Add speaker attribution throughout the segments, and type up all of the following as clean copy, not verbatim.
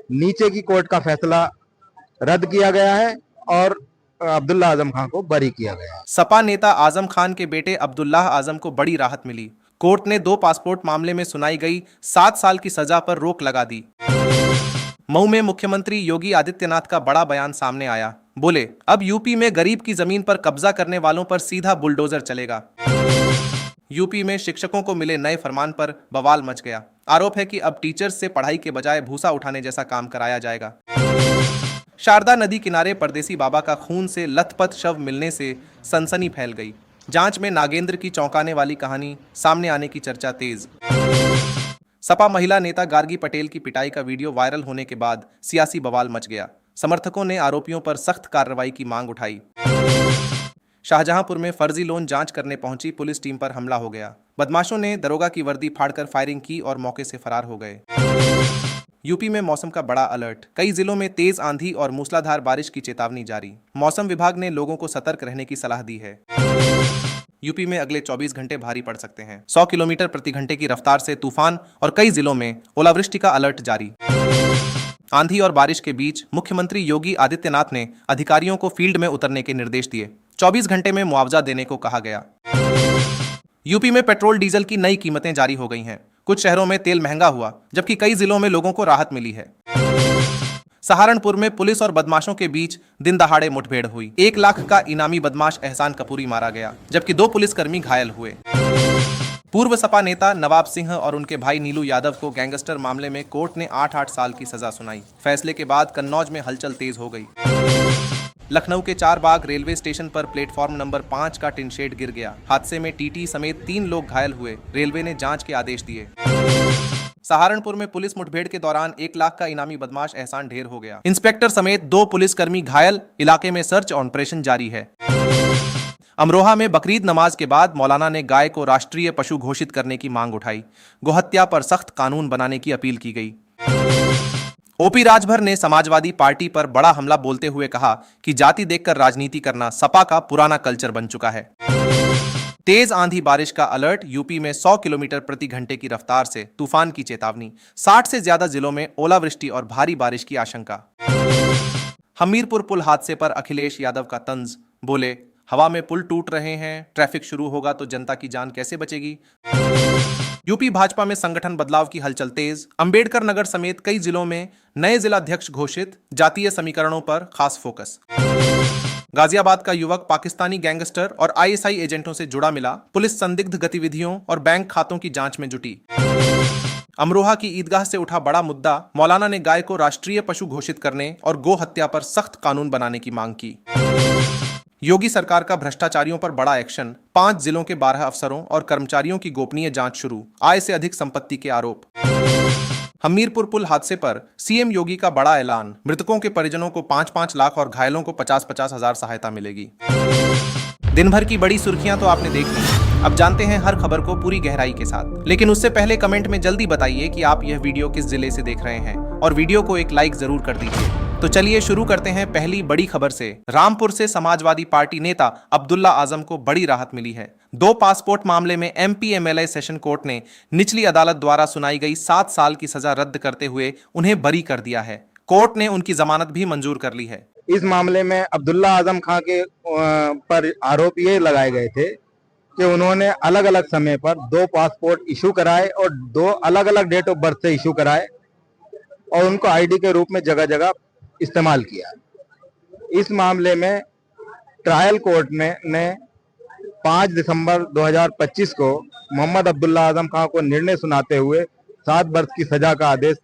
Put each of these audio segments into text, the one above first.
Speaker 1: नीचे की कोर्ट का फैसला रद्द किया गया है और अब्दुल्ला आजम खान को बरी किया गया है।
Speaker 2: सपा नेता आजम खान के बेटे अब्दुल्लाह आजम को बड़ी राहत मिली। कोर्ट ने 2 पासपोर्ट मामले में सुनाई गई 7 साल की सजा पर रोक लगा दी। मऊ में मुख्यमंत्री योगी आदित्यनाथ का बड़ा बयान सामने आया। बोले, अब यूपी में गरीब की जमीन पर कब्जा करने वालों पर सीधा बुलडोजर चलेगा। यूपी में शिक्षकों को मिले नए फरमान पर बवाल मच गया। आरोप है कि अब टीचर्स से पढ़ाई के बजाय भूसा उठाने जैसा काम कराया जाएगा। शारदा नदी किनारे परदेसी बाबा का खून से लथपथ शव मिलने से सनसनी फैल गई। जांच में नागेंद्र की चौंकाने वाली कहानी सामने आने की चर्चा तेज। सपा महिला नेता गार्गी पटेल की पिटाई का वीडियो वायरल होने के बाद सियासी बवाल मच गया। समर्थकों ने आरोपियों पर सख्त कार्रवाई की मांग उठाई। शाहजहांपुर में फर्जी लोन जांच करने पहुंची पुलिस टीम पर हमला हो गया। बदमाशों ने दरोगा की वर्दी फाड़कर फायरिंग की और मौके से फरार हो गए। यूपी में मौसम का बड़ा अलर्ट। कई जिलों में तेज आंधी और मूसलाधार बारिश की चेतावनी जारी। मौसम विभाग ने लोगों को सतर्क रहने की सलाह दी है। यूपी में अगले 24 घंटे भारी पड़ सकते हैं। 100 किलोमीटर प्रति घंटे की रफ्तार से तूफान और कई जिलों में ओलावृष्टि का अलर्ट जारी। आंधी और बारिश के बीच मुख्यमंत्री योगी आदित्यनाथ ने अधिकारियों को फील्ड में उतरने के निर्देश दिए। 24 घंटे में मुआवजा देने को कहा गया। यूपी में पेट्रोल डीजल की नई कीमतें जारी हो गई हैं। कुछ शहरों में तेल महंगा हुआ, जबकि कई जिलों में लोगों को राहत मिली है। सहारनपुर में पुलिस और बदमाशों के बीच दिन दहाड़े मुठभेड़ हुई। 1 लाख का इनामी बदमाश एहसान कपूरी मारा गया, जबकि 2 पुलिसकर्मी घायल हुए। पूर्व सपा नेता नवाब सिंह और उनके भाई नीलू यादव को गैंगस्टर मामले में कोर्ट ने 8-8 साल की सजा सुनाई। फैसले के बाद कन्नौज में हलचल तेज हो गई। लखनऊ के चारबाग रेलवे स्टेशन पर प्लेटफॉर्म नंबर 5 का टिन शेड गिर गया। हादसे में टीटी समेत 3 लोग घायल हुए। रेलवे ने जांच के आदेश दिए। सहारनपुर में पुलिस मुठभेड़ के दौरान 1 लाख का इनामी बदमाश एहसान ढेर हो गया। इंस्पेक्टर समेत 2 पुलिसकर्मी घायल। इलाके में सर्च ऑपरेशन जारी है। अमरोहा में बकरीद नमाज के बाद मौलाना ने गाय को राष्ट्रीय पशु घोषित करने की मांग उठाई। गोहत्या पर सख्त कानून बनाने की अपील की गई। ओपी राजभर ने समाजवादी पार्टी पर बड़ा हमला बोलते हुए कहा कि जाति देखकर राजनीति करना सपा का पुराना कल्चर बन चुका है। तेज आंधी बारिश का अलर्ट। यूपी में 100 किलोमीटर प्रति घंटे की रफ्तार से तूफान की चेतावनी। 60 से ज्यादा जिलों में ओलावृष्टि और भारी बारिश की आशंका। हमीरपुर पुल हादसे पर अखिलेश यादव का तंज। बोले, हवा में पुल टूट रहे हैं, ट्रैफिक शुरू होगा तो जनता की जान कैसे बचेगी। यूपी भाजपा में संगठन बदलाव की हलचल तेज। अंबेडकर नगर समेत कई जिलों में नए जिलाध्यक्ष घोषित। जातीय समीकरणों पर खास फोकस। गाजियाबाद का युवक पाकिस्तानी गैंगस्टर और आईएसआई एजेंटों से जुड़ा मिला। पुलिस संदिग्ध गतिविधियों और बैंक खातों की जांच में जुटी। अमरोहा की ईदगाह से उठा बड़ा मुद्दा। मौलाना ने गाय को राष्ट्रीय पशु घोषित करने और गो हत्या पर सख्त कानून बनाने की मांग की। योगी सरकार का भ्रष्टाचारियों पर बड़ा एक्शन। 5 जिलों के 12 अफसरों और कर्मचारियों की गोपनीय जांच शुरू। आय से अधिक संपत्ति के आरोप। हमीरपुर पुल हादसे पर सीएम योगी का बड़ा ऐलान। मृतकों के परिजनों को 5-5 लाख और घायलों को 50-50 हजार सहायता मिलेगी। दिन भर की बड़ी सुर्खियां तो आपने देख ली। अब जानते हैं हर खबर को पूरी गहराई के साथ। लेकिन उससे पहले कमेंट में जल्दी बताइए कि आप यह वीडियो किस जिले से देख रहे हैं और वीडियो को एक लाइक जरूर कर दीजिए। तो चलिए शुरू करते हैं पहली बड़ी खबर से। रामपुर से समाजवादी पार्टी नेता अब्दुल्ला आजम को बड़ी राहत मिली है। 2 पासपोर्ट मामले में एमपी एमएलए सेशन कोर्ट ने निचली अदालत द्वारा सुनाई गई 7 साल की सजा रद्द करते हुए उन्हें बरी कर दिया है। कोर्ट ने उनकी जमानत भी मंजूर कर ली है।
Speaker 1: इस मामले में अब्दुल्ला आजम खान के पर आरोप ये लगाए गए थे कि उन्होंने अलग अलग समय पर 2 पासपोर्ट इशू कराए और 2 अलग अलग डेट ऑफ बर्थ से इशू कराए और उनको आईडी के रूप में जगह जगह इस्तेमाल किया। इस मामले में ट्रायल कोर्ट ने 5 दिसंबर 2025 को मोहम्मद अब्दुल्ला आजम खान को निर्णय सुनाते हुए 7 वर्ष की सजा का आदेश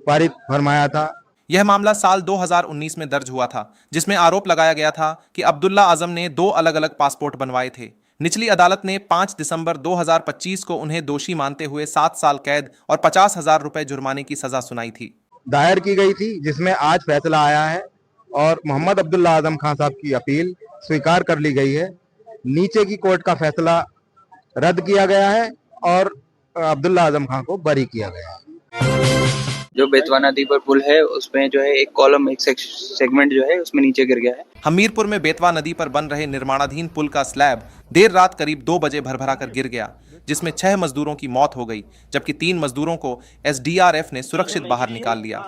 Speaker 1: पारित फरमाया था।
Speaker 2: यह मामला साल 2019 में दर्ज हुआ था, जिसमें आरोप लगाया गया था कि अब्दुल्ला आजम ने 2 अलग अलग पासपोर्ट बनवाए थे। निचली अदालत ने 5 दिसंबर 2025 को उन्हें दोषी मानते हुए 7 साल कैद और 50,000 रुपए जुर्माने की सजा सुनाई थी।
Speaker 1: दायर की गई थी, जिसमें आज फैसला आया है और मोहम्मद अब्दुल्ला आजम खान साहब की अपील स्वीकार कर ली गई है। नीचे की कोर्ट का फैसला रद्द किया गया है और अब्दुल्ला आजम खान को बरी किया गया है।
Speaker 3: जो बेतवा नदी पर पुल है उसमें जो है एक कॉलम, एक सेगमेंट जो है उसमें नीचे गिर गया है।
Speaker 2: हमीरपुर में बेतवा नदी पर बन रहे निर्माणाधीन पुल का स्लैब देर रात करीब 2 बजे भरभरा कर गिर गया, जिसमें 6 मजदूरों की मौत हो गई, जबकि 3 मजदूरों को एसडीआरएफ ने सुरक्षित बाहर निकाल लिया।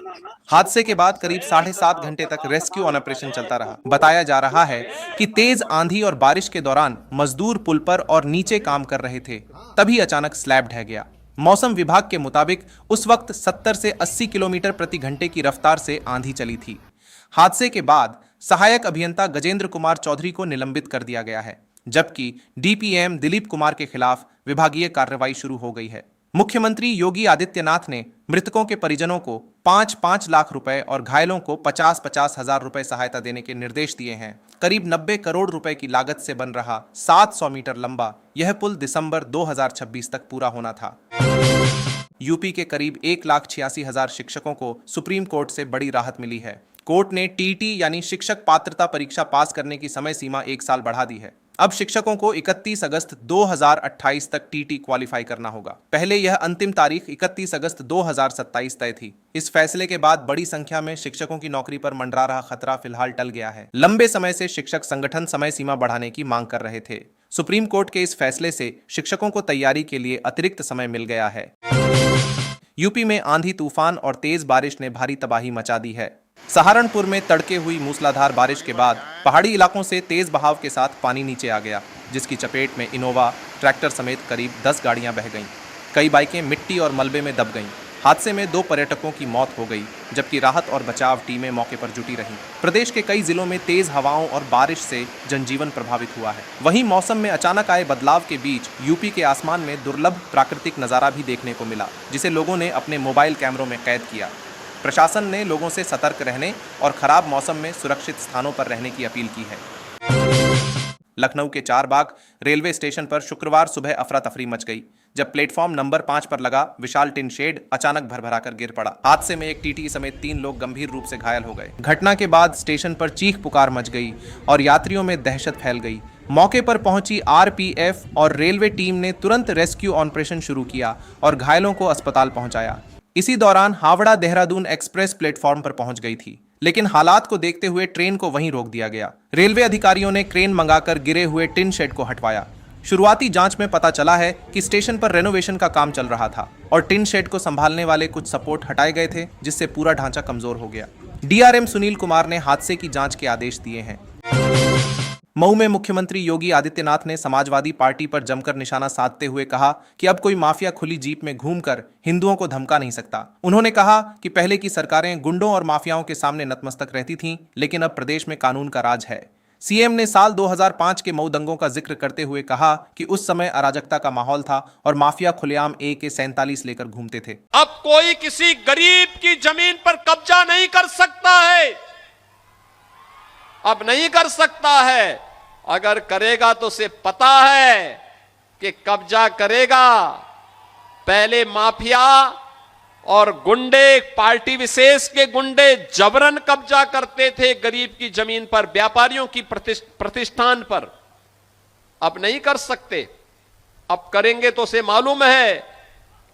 Speaker 2: हादसे के बाद करीब 7.5 घंटे तक रेस्क्यू ऑपरेशन चलता रहा। बताया जा रहा है कि तेज आंधी और बारिश के दौरान मजदूर पुल पर और नीचे काम कर रहे थे, तभी अचानक स्लैब ढह गया। मौसम विभाग के मुताबिक उस वक्त 70 से 80 किलोमीटर प्रति घंटे की रफ्तार से आंधी चली थी। हादसे के बाद सहायक अभियंता गजेंद्र कुमार चौधरी को निलंबित कर दिया गया है, जबकि डीपीएम दिलीप कुमार के खिलाफ विभागीय कार्रवाई शुरू हो गई है। मुख्यमंत्री योगी आदित्यनाथ ने मृतकों के परिजनों को 5-5 लाख रुपए और घायलों को 50-50 हजार रुपए सहायता देने के निर्देश दिए हैं। करीब 90 करोड़ रुपए की लागत से बन रहा 700 मीटर लंबा यह पुल दिसंबर 2026 तक पूरा होना था। यूपी के करीब 1,86,000 शिक्षकों को सुप्रीम कोर्ट से बड़ी राहत मिली है। कोर्ट ने टीटी यानी शिक्षक पात्रता परीक्षा पास करने की समय सीमा 1 साल बढ़ा दी है। अब शिक्षकों को 31 अगस्त 2028 तक टीटी क्वालिफाई करना होगा। पहले यह अंतिम तारीख 31 अगस्त 2027 तय थी। इस फैसले के बाद बड़ी संख्या में शिक्षकों की नौकरी पर मंडरा रहा खतरा फिलहाल टल गया है। लंबे समय से शिक्षक संगठन समय सीमा बढ़ाने की मांग कर रहे थे। सुप्रीम कोर्ट के इस फैसले से शिक्षकों को तैयारी के लिए अतिरिक्त समय मिल गया है। यूपी में आंधी तूफान और तेज बारिश ने भारी तबाही मचा दी है। सहारनपुर में तड़के हुई मूसलाधार बारिश के बाद पहाड़ी इलाकों से तेज बहाव के साथ पानी नीचे आ गया, जिसकी चपेट में इनोवा, ट्रैक्टर समेत करीब 10 गाड़ियां बह गईं। कई बाइकें मिट्टी और मलबे में दब गईं। हादसे में 2 पर्यटकों की मौत हो गई, जबकि राहत और बचाव टीमें मौके पर जुटी रहीं। प्रदेश के कई जिलों में तेज हवाओं और बारिश से जनजीवन प्रभावित हुआ है। वहीं मौसम में अचानक आए बदलाव के बीच यूपी के आसमान में दुर्लभ प्राकृतिक नजारा भी देखने को मिला, जिसे लोगों ने अपने मोबाइल कैमरों में कैद किया। प्रशासन ने लोगों से सतर्क रहने और खराब मौसम में सुरक्षित स्थानों पर रहने की अपील की है। लखनऊ के चारबाग रेलवे स्टेशन पर शुक्रवार सुबह अफरा तफरी मच गई, जब प्लेटफॉर्म नंबर 5 पर लगा विशाल टिन शेड अचानक भरभरा कर गिर पड़ा। हादसे में एक टीटी समेत 3 लोग गंभीर रूप से घायल हो गए। घटना के बाद स्टेशन पर चीख पुकार मच गई और यात्रियों में दहशत फैल गई। मौके पर पहुंची आरपीएफ और रेलवे टीम ने तुरंत रेस्क्यू ऑपरेशन शुरू किया और घायलों को अस्पताल पहुंचाया। इसी दौरान हावड़ा देहरादून एक्सप्रेस प्लेटफॉर्म पर पहुंच गई थी, लेकिन हालात को देखते हुए ट्रेन को वहीं रोक दिया गया। रेलवे अधिकारियों ने क्रेन मंगाकर गिरे हुए टिन शेड को हटवाया। शुरुआती जांच में पता चला है कि स्टेशन पर रेनोवेशन का काम चल रहा था और टिन शेड को संभालने वाले कुछ सपोर्ट हटाए गए थे, जिससे पूरा ढांचा कमजोर हो गया। डीआरएम सुनील कुमार ने हादसे की जांच के आदेश दिए हैं। मऊ में मुख्यमंत्री योगी आदित्यनाथ ने समाजवादी पार्टी पर जमकर निशाना साधते हुए कहा कि अब कोई माफिया खुली जीप में घूमकर हिंदुओं को धमका नहीं सकता। उन्होंने कहा कि पहले की सरकारें गुंडों और माफियाओं के सामने नतमस्तक रहती थीं, लेकिन अब प्रदेश में कानून का राज है। सीएम ने साल 2005 के मऊ दंगों का जिक्र करते हुए कहा कि उस समय अराजकता का माहौल था और माफिया खुलेआम AK-47 लेकर घूमते थे।
Speaker 4: अब कोई किसी गरीब की जमीन पर कब्जा नहीं कर सकता है, अब नहीं कर सकता है। अगर करेगा तो उसे पता है कि कब्जा करेगा। पहले माफिया और गुंडे, पार्टी विशेष के गुंडे जबरन कब्जा करते थे गरीब की जमीन पर, व्यापारियों की प्रतिष्ठान पर। अब नहीं कर सकते। अब करेंगे तो उसे मालूम है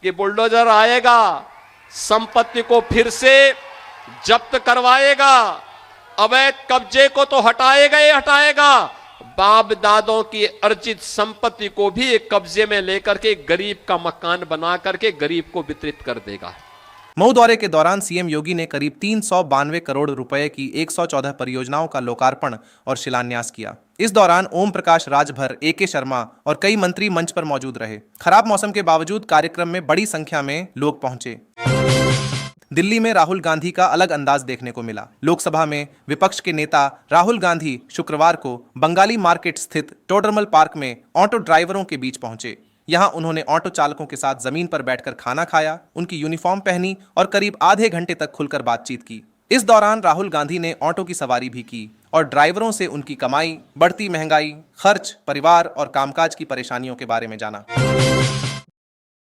Speaker 4: कि बुलडोजर आएगा, संपत्ति को फिर से जब्त करवाएगा, अवैध कब्जे को तो हटाएगा ही हटाएगा, बाप दादों की अर्जित संपत्ति को भी एक कब्जे में लेकर के गरीब का मकान बना करके गरीब को वितरित कर देगा।
Speaker 2: मऊ दौरे के दौरान सीएम योगी ने करीब 392 करोड़ रुपए की 114 परियोजनाओं का लोकार्पण और शिलान्यास किया। इस दौरान ओम प्रकाश राजभर, AK शर्मा और कई मंत्री मंच पर मौजूद रहे। खराब मौसम के बावजूद कार्यक्रम में बड़ी संख्या में लोग पहुंचे। दिल्ली में राहुल गांधी का अलग अंदाज देखने को मिला। लोकसभा में विपक्ष के नेता राहुल गांधी शुक्रवार को बंगाली मार्केट स्थित टोडरमल पार्क में ऑटो ड्राइवरों के बीच पहुंचे। यहां उन्होंने ऑटो चालकों के साथ जमीन पर बैठकर खाना खाया, उनकी यूनिफॉर्म पहनी और करीब आधे घंटे तक खुलकर बातचीत की। इस दौरान राहुल गांधी ने ऑटो की सवारी भी की और ड्राइवरों से उनकी कमाई, बढ़ती महंगाई, खर्च, परिवार और कामकाज की परेशानियों के बारे में जाना।